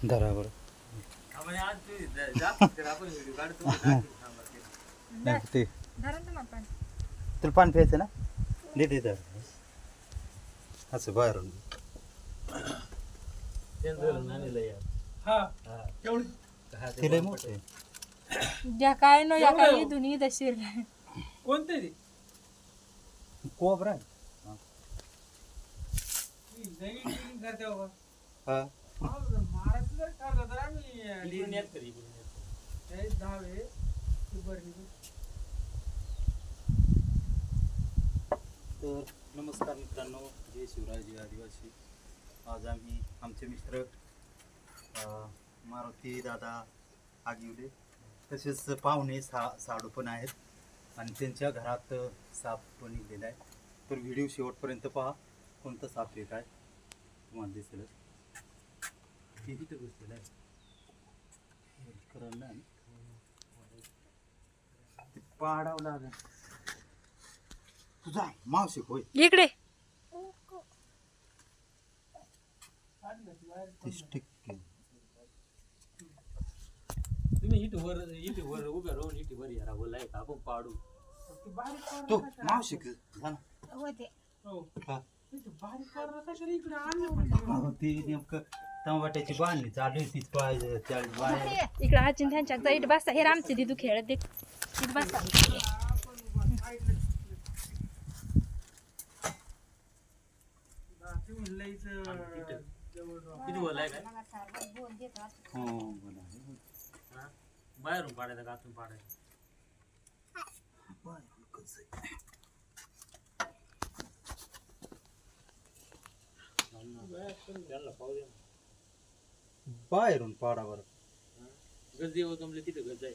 धरा बरं ते तुला पाणी प्यायचं ना दे धर असं बाहेरून तिला मोठे ज्या काय नो या काय दुनी दशीर कोणते रे कोबरा करते बाबा हा महाराष्ट्र जर ठरलं तर आम्ही दहावे तर नमस्कार मित्रांनो, जय शिवराय जय आदिवासी. आज आम्ही आमचे मित्र मारुती दादा आगिवले तसेच पाहुणे साडू पण आहेत आणि त्यांच्या घरात साप पण निघलेला आहे. तर व्हिडिओ शेवटपर्यंत पहा, कोणता साप आहे काय तुम्हाला दिसेल. तेही तर घुसलेलं आहे पाडावं लागेल तुझा मावशी होय इकडे तुम्ही इटवर उभ्या राहून इटवर या बोलाय का आपण पाडू तो मावशी जा ना. हा. ती नेमकं टमाट्याची बांधणी चालू आहे तीच पाहिजे 40 बाहेर इकडे आजीन त्यांच्या इट बसता हे रामचे दिदू खेळत देख इट बसता बाहेरून पाडायचं का आतून पाडायचं बाहेरून पाडावर गज देव जमले तिथे गज आहे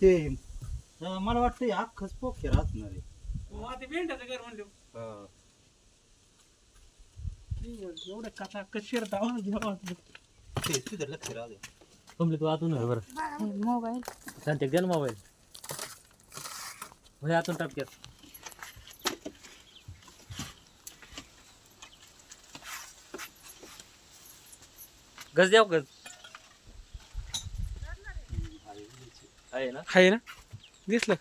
ते मला वाटतं अख्खच पोखेर असणार आहे. ते भेंडाचं घर म्हणलं हा. एवढं कथा कशी ते तुझं लक्ष राहू दे. कमले तू आतून आहे बरं मोबाईल सांगते द्या ना मोबाईल म्हणजे आतून टापक्यात गज द्याव गज आहे ना आहे ना दिसलं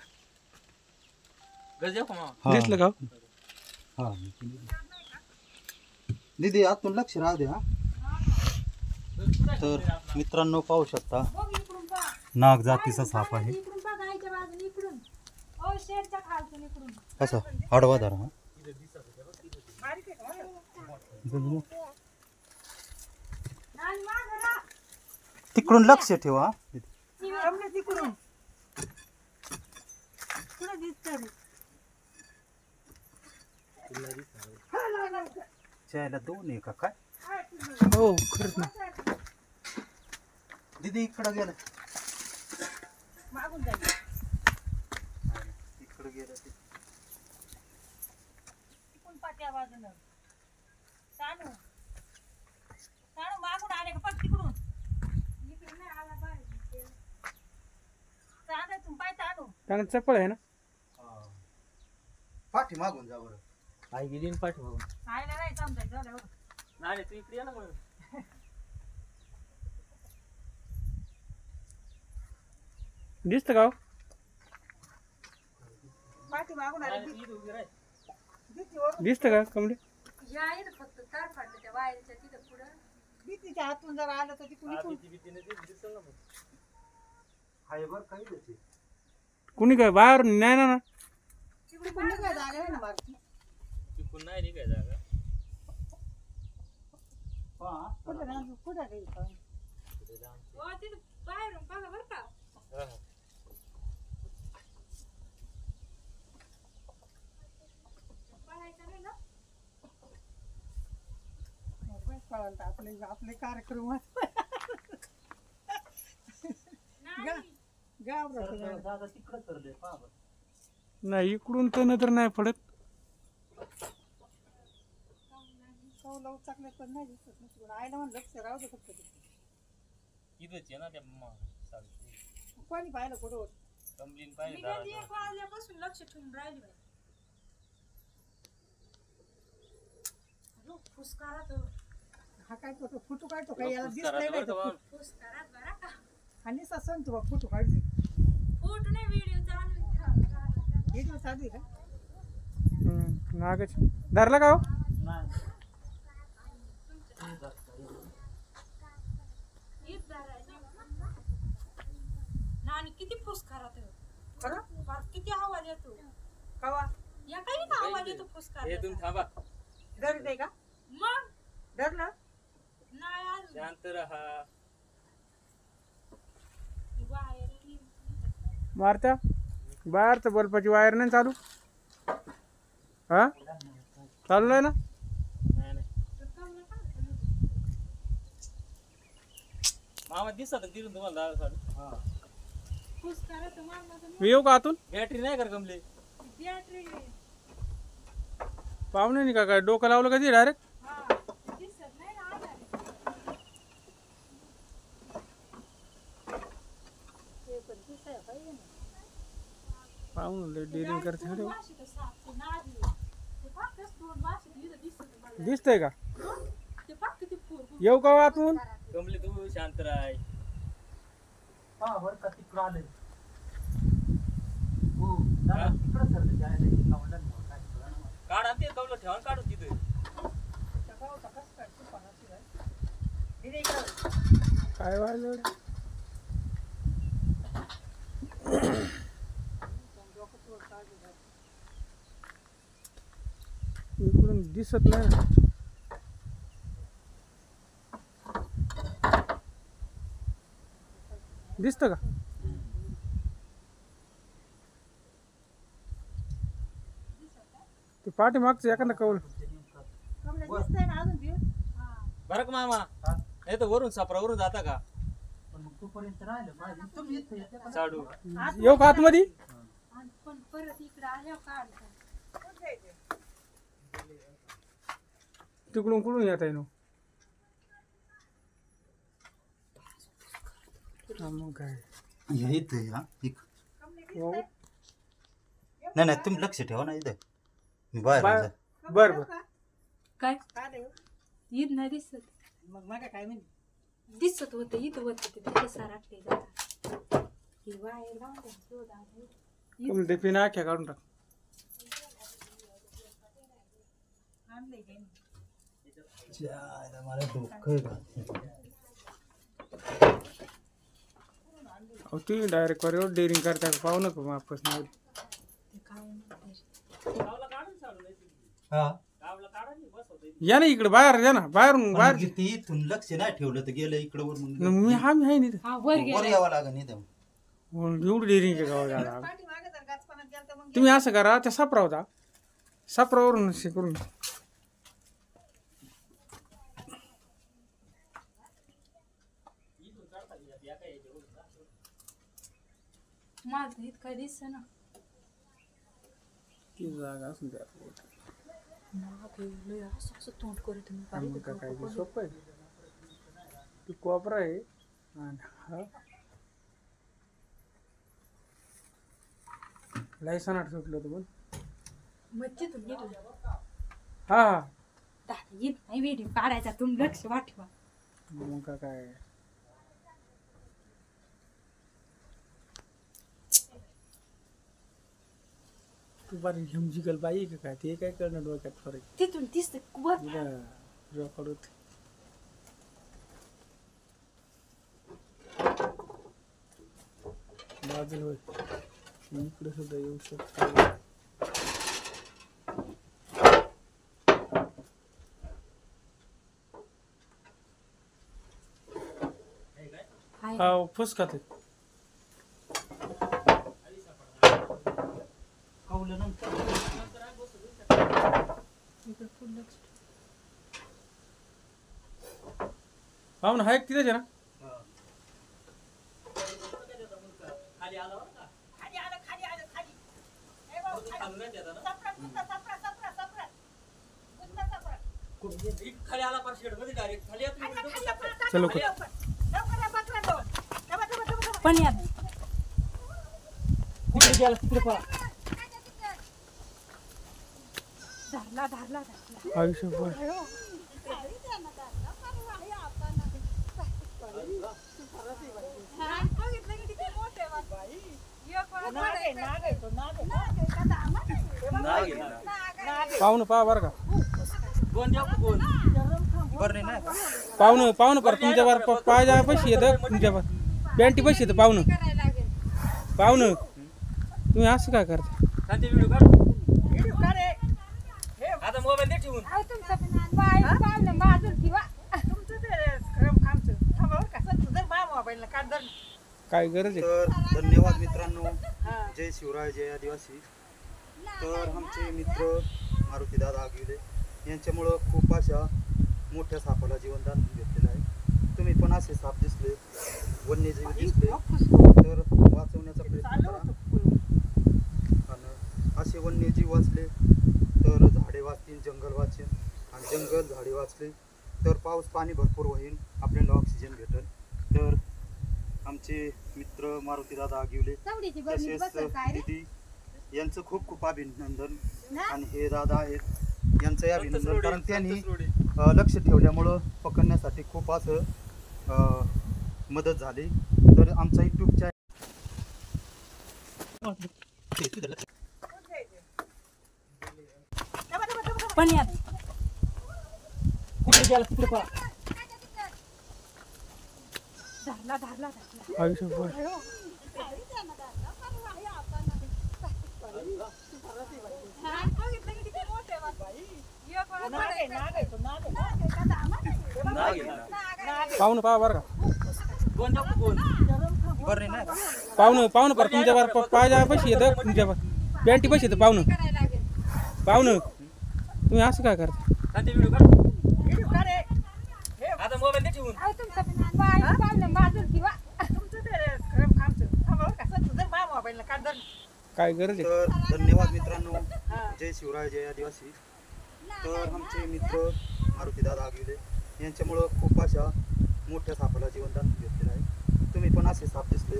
गज द्याव का मामा हा. दिसलं का हा दीदी आतून लक्ष राहू दे. हा तर मित्रांनो पाहू शकता नाग जातीचा साप आहे. कसा आडवा धरा. हा तिकडून लक्ष ठेवा. चायला दोन आहे का काय हो खरंच ना दीदी इकडं गेलं इकडं गेलं ते कारण चपळ आहे ना पाठी मागून जा बरं. आई गेली ना पाठी बघून नाही तू इकडे या ना मग दिसतं का हो? दिसतं का कमले फक्त तार फाटलं त्या वायरच्या तिथं पुढं भीतीच्या हातून जर आलं तर तिकडून हाय बरं काही त्याची कुणी काय बाहेर नाही ना तिकडून काय जागा आहे ना मारती तिकडून नाही काय जागा कुठं काही बाहेरून बघा बरं का आपले कार्यक्रम नाही इकडून तर नजर नाही पडत. चाकले पण नाही दिसत आईला म्हणलं लक्ष राहू दे फक्त इथंच आहे ना त्या कोणी पाहिलं कुठं कमलीन पाहिजे वाजल्यापासून लक्ष ठेवून राहिली फुसकारा तो हा काय करतो फोटो काढतो काय याला फुस दिसतंय करायचं नाही बरं का तर भाऊ. आणि ससन तू फोटो काढतो फोटो नाही व्हिडिओ चालू व्हिडिओ चालू आहे का नागच धरला का हो नानी किती फुसकारात आहे. खरं बाप किती आवाज येतो. कवा या काही का आवाज येतो फुसकार. हे तुम्ही थांबा डर दे का मग डरलं नाही आलं. शांत राहा. बाहेर ये. मारत्या बाहेरचं बल्बाची वायर नाही चालू हा चालू नाही ना नाही नाही मामा दिसत तिथून तुम्हाला दादा साडू. फुसकारात मारला तर मी येऊ का आतून बॅटरी नाही कर कमले. बॅटरी पाहुणे नाही का काय डोकं लावलं कधी डायरेक्ट हा दिसत नाही ना आधार. ते पण दिसायला पाहिजे ना पाहुणे डेअरिंग करते दोन खरं. वाशी तर साप ते नादी. ते फक्तच दोन वाशी इथं दिसत मला. दिसतंय का ते फक्त ते फुल. येऊ का हो आतून कमले तू शांत राह. पहा बरं का तिकडं आलंय हो दादा तिकडं सरलं जायला लावलं नाही काय कळलं नाही. काढ आणि ते कमलं ठेवून काढून तिथे. त्या गावाचा कसं काय तू पाहण्याची काय हे इकडं काय व्हायला एवढं? डोकं तोड काढलं इकडून दिसत नाही ना. दिसतं का ते पाठीमागचं एखादा कौल कमला दिसतंय ना अजून ते बरं का मामा नाही तर वरून सापरावरून जाता का पण मग तोपर्यंत राहिलं पाहिजे तुम्ही इथं येते का? साडू. येऊ का आतमध्ये आणि पण परत इकडे आल्यावर काढता. तिकडून कुठून येत आहे ना मग काय या इथं या हो. नाही नाही तुम्ही लक्ष ठेवा ना इथं मी बाहेर बरं जा. बरं काय काय रे ईद नाही दिसत. मग मागा काय म्हणली दिसत होतं इथं होतं ते त्याचे साराटले जातात. ही वायर लावून द्या, शोध आहे. तुम्ही ते पिना आख्या काढून टाक आणलंय काय जायला मला डोकं घालते. अहो तुम्ही डायरेक्ट करू डेअरिंग करता का पाहू नका वापस नाही ते काय म्हणते. गावला काढून साडू नाही तुम्ही. हा गावला काढा नाही बस होतं. या ना इकडे बाहेर या ना बाहेरून बाहेर पण किती इथून लक्ष नाही ठेवलं तर गेलं इकडं वर मी म्हणून आम्ही आहे नाही हा वर वर गेला. यावं लागेल इथं एवढं डेअरिंग गावा झाला पाठी मागे जर गाचपणात गेलं तर मग तुम्ही असं करा त्या सापरा होता सापरावरून हे करून माझं इथं काय दिसत ना. ती जागा असून द्या लय असं असं तोंड करत मी मग काय काय ते सोपं आहे ती कोपरा आहे आणि हा लायसन आठ सुटलं होतं पण मग तिथून निघलं. हा हा दादा येत नाही व्हिडिओ काढायचा तुम्ही लक्ष वाटवा. मग का काय तू बारी झमझिकल बाई का काय ते काय करणं डोक्यात फरक तिथून दिसत वर. रेकॉर्ड होते बाजूला होय इकडे सुद्धा येऊ शकतो हाय. हा फुस खाते कवलं नंतर इकडं फुल लक्ष. पाहून हा एक तिथेच आहे ना खाली आला बरं का. खाली आलं खाली आलं खाली ए बाबा, खाली. खालून नाही येतं ना. सपरा इथं खाली आला पर शेड मध्ये डायरेक्ट खाली येतो मी डोकं टाकतो. चलो लवकर या, बकरा दोन. दबा, दबा, दबा, दबा. पण या कुठे गेला तिकडे पळा. धरला धरला धरला. आयुष्यभर नाग आहे, नाग आहे तो, नाग आहे. नाही घेणार. नाग आहे. पाहुणं पहा बरं का कोण द्या कोण बरं नाही का पाहुणं पर तुमच्यावर पाय पैसे येतं तुमच्यावर बँटी पैसे येतं पाहुणं तुम्ही असं काय करता शांती व्हिडिओ काढ व्हिडिओ काढ रे. हे आता मोबाईल दे ठेवून तुमचं ते खामचं थांबा बरं का. तुझं माझ्या मोबाईलला काढ जर. काय गरज आहे तर धन्यवाद मित्रांनो. हा. जय शिवराय जय आदिवासी. तर आमचे मित्र मारुतीदादा आगिवले यांच्यामुळं खूप अशा मोठ्या सापाला जीवनदान घेतलेलं आहे. तुम्ही पण असे साप दिसले वन्यजीव दिसले तर वाचवण्याचा प्रयत्न चालू करा. होतं पुढं. आणि असे वन्यजीव वाचले तर झाडे वाचतील, जंगल वाचेल आणि जंगल झाडे वाचले तर पाऊस पाणी भरपूर होईल, आपल्याला ऑक्सिजन भेटेल. तर आमचे मित्र मारुतीदादा आगिवले तसेच दिदी यांचं खूप खूप अभिनंदन. आणि हे दादा आहेत यांचंही अभिनंदन कारण त्यांनी लक्ष ठेवल्यामुळं पकडण्यासाठी खूप असं मदत झाली. तर आमचा यूट्यूब चॅनल पण यात धरला आयुष्यभर नाग आहे, नाग आहे तो, नाग आहे. नाही घेणार. नाग आहे. पाहुणं पहा बरं का कोण द्या कोण बरं नाही का पाहुणं पर तुमच्यावर पाय पैसे येतं तुमच्यावर बँटी पैसे येतं पाहुणं तुम्ही असं काय करता शांती व्हिडिओ काढ व्हिडिओ काढ रे. हे आता मोबाईल दे ठेवून तुमचं ते खामचं थांबा बरं का. तुझं माझ्या मोबाईलला काढ जर. काय गरज आहे तर धन्यवाद मित्रांनो. हा. जय शिवराय जय आदिवासी. तर आमचे मित्र मारुतीदादा आगिवले यांच्यामुळं खूप अशा मोठ्या सापाला जीवनदान घेतलेलं आहे. तुम्ही पण असे साप दिसले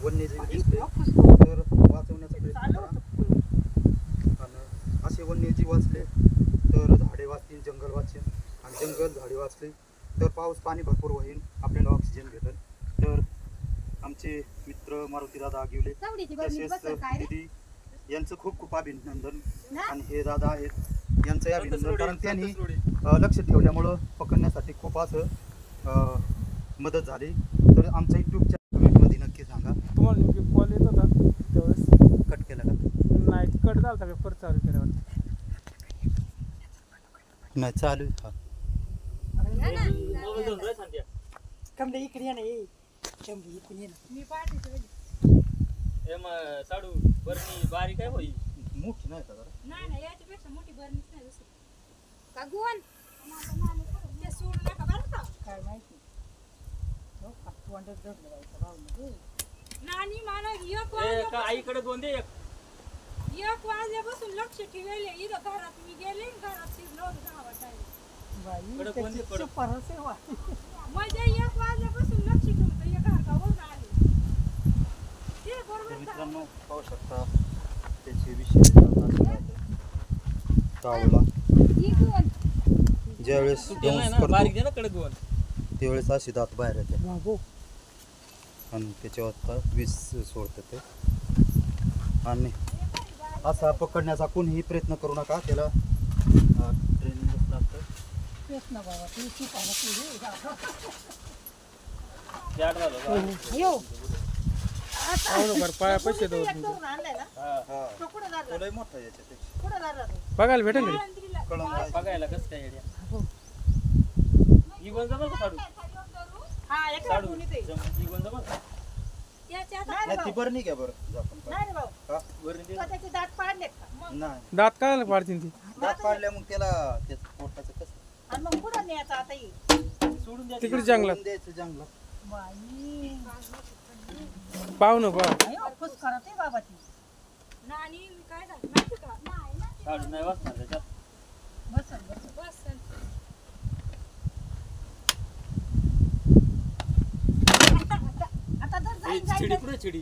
वन्यजीव दिसले तर वाचवण्याचा प्रयत्न चालू करा. होतं पुढं. आणि असे वन्यजीव वाचले तर झाडे वाचतील, जंगल वाचेल आणि जंगल झाडे वाचले तर पाऊस पाणी भरपूर होईल, आपल्याला ऑक्सिजन भेटेल. तर आमचे मित्र मारुतीदादा आगिवले तसेच दिदी यांचं खूप खूप अभिनंदन. आणि हे दादा आहेत यांचंही अभिनंदन कारण त्यांनी लक्ष ठेवल्यामुळं पकडण्यासाठी खूप असं मदत झाली. तर आमचा यूट्यूबच्या कमेंटमध्ये नक्की सांगा. तुम्हाला नेमकी कॉल येत होता त्यावेळेस कट केला का नाही कट झाला होता पेपर चालू केल्यावर नाही चालू आहे. हा मोबाईल देऊन रे शांती कमले इकडे ये ना ये. कमले इकडे ये ना. मी पाहते हे मग साडू बरणी बारीक आहे होई मोठी नाही का जरा नाही याच्यापेक्षा मोठी बरणीच नाही दुसरी का गुण ते सोडू नका बरं का काय माहिती. हो का तोंडच धरलं बाईच्या भावमध्ये. नानी मला ए, का आईकडे दोन दे एक एक वाजल्यापासून लक्ष ठेवले इथं घरात मी गेले घरात शिरलो होतं दहा वाजायला बाई कडक कोणती त्याची कडक? शिफारस आहे वा. म्हणजे एक वाजल्यापासून लक्ष ठेवतं एक घरावर आले ते तर बरोबर मित्रांनो पाहू शकता त्याचे विषय चावला ज्यावेळेस तू केलं दंश ना बारीक करतो दे ना कडक दोन त्यावेळेस अशी दात बाहेर येते बाबू आणि त्याच्यावर विष सोडतं ते. आणि असा पकडण्याचा कोणीही प्रयत्न करू नका, त्याला ट्रेनिंग लागतं. तेच ना बाबा ती शिफारस आहे. जाड झालं बा. यो. पाहुणं पर पाय पैसे येतो एक दोन आणलाय ना. हा. हा तो कुठं झाला? तो लय मोठा आहे याच्यापेक्षा. कुठं झाला तो? बघायला भेटेल का कळून जायचं. बघायला कसं काय आयडिया इवन जमल का साडू हा एका साडू गुणीत आहे. इवन जमल त्याच्या नाही रे नाही, ती भाऊ. बरं नाही का बरं आपण नाही रे भाऊ. हा? वरणी दे तो त्याचे दात पाडलेत का? मग नाही दात काय पाडतील ती दात पाडल्या मग त्याला त्याचं पोटाचं कसं आणि मग कुठं न्यायचं आता ही? सोडून द्या तिकडे जंगलात सोडून द्यायचं जंगलात. बाई. पाहुणं पहा अयो, खुश करत आहे बाबा ती. नानी मी काय झालं माहिती का नाही साडू नाही वाचणार त्याच्यात बसल बसल. बस आता जर ए, जाईन चिडी जाईन कुठे चिडी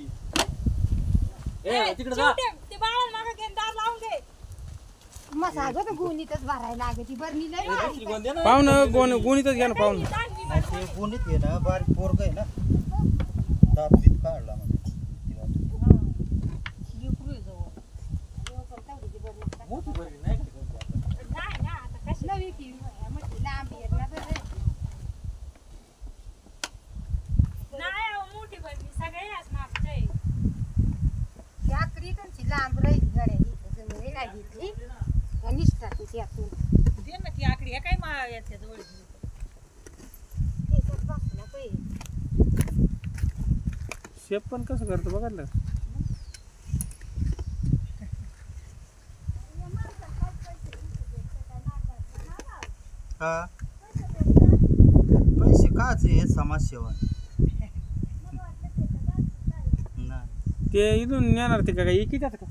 ए तिकडे जा ते बाळाला मागं घेऊन दार लावून घे मग सांगतो गुणीतच भरायला लागे ती बरणी लय ए, दुसरी कोण दे ना पाहुणं गोणीतच घ्या ना पाहुणं चांगली नाही, ते गुणीत आहे ना बारीक पोरग आहे ना दात बीत काढला म्हणजे मोठी बरणी नाही का कोणती आपल्याला? नाही ना आता कशी नवी ती म्हटली लांब येत ना बरं. नाही अहो, मोठी बरणी सगळ्याच मागच्या आहे. ती आकरी तुमची लांब राहील गड्या इथं जमिनी नाही घेतली निष्ठा तिची आतून दे ना ती आकडी हे काय मा याच्या जवळ त्याच्यात बसला पाहिजे. शेप पण कसं करतो बघायला हा पैसे काच हे समाजसेवा नाही ते इथून नेणार ते काय इकित्यात का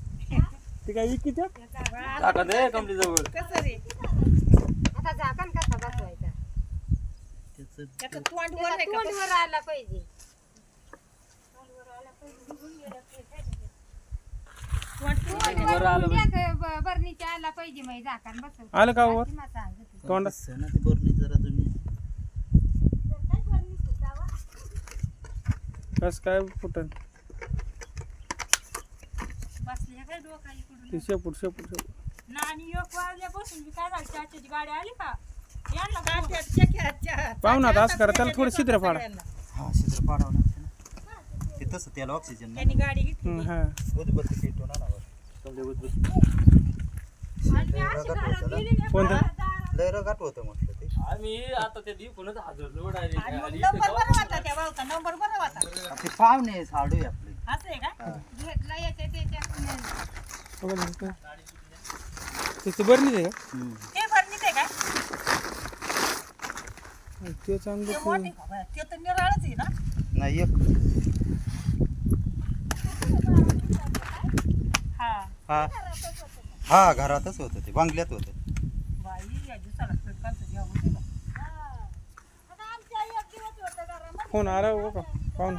ते काय इकित्यात टाका दे कमली जवळ. कसं रे आता झाकण कसा बसवायचा त्याचं त्याचं तोंड वर त्याचा नाही का तोंडवर आला पाहिजे. वर आलं बरणीच्या आला पाहिजे मग झाकण बसव. आलं का वर? बाकी मग सांगत होती. तोंड ना ती बरणी जरा जुनी काय बरणी सुटावा? कसं काय फुटन बसले काय डोका इकडून ते शेपूट शेपूट नानी एक वाजल्यापासून मी काय झालं चाच्याची गाडी आली का यांना का फोन- त्या चक्या पाहुणा आता असं करा त्याला थोडं छिद्र पाडा हा छिद्र पाडावं लागतं ना ते तसं त्याला ऑक्सिजन त्यांनी गाडी घेतली हा उदबत्ती पेटवून आणावं कमली उद्बत्ती. आणि मी अशी घरात गेली ना, कोणतं? दारात- लय रगाट होतं म्हटलं ते आम्ही आता त्या दिवस हाजरलो डायरेक्ट आणि मग आली नंबर बरं होता त्या भाऊचा नंबर बरं होता ते पाहुणे साडू आहे आपले असं आहे का घेतला याच्या त्याच्यात बघा ते बरणीच आहे ते भरणीत आहे का का ते चांगलं ते मोठे का बरं? ते तर निराळच आहे ना नाही एक हा हा हा घरातच होतं ते बांगल्यात होतं बाई या दिवसाला पेटकांचं जेवण होते का आता आमच्या एक दिवस होतं घरामध्ये. फोन आला बघा पाहुणा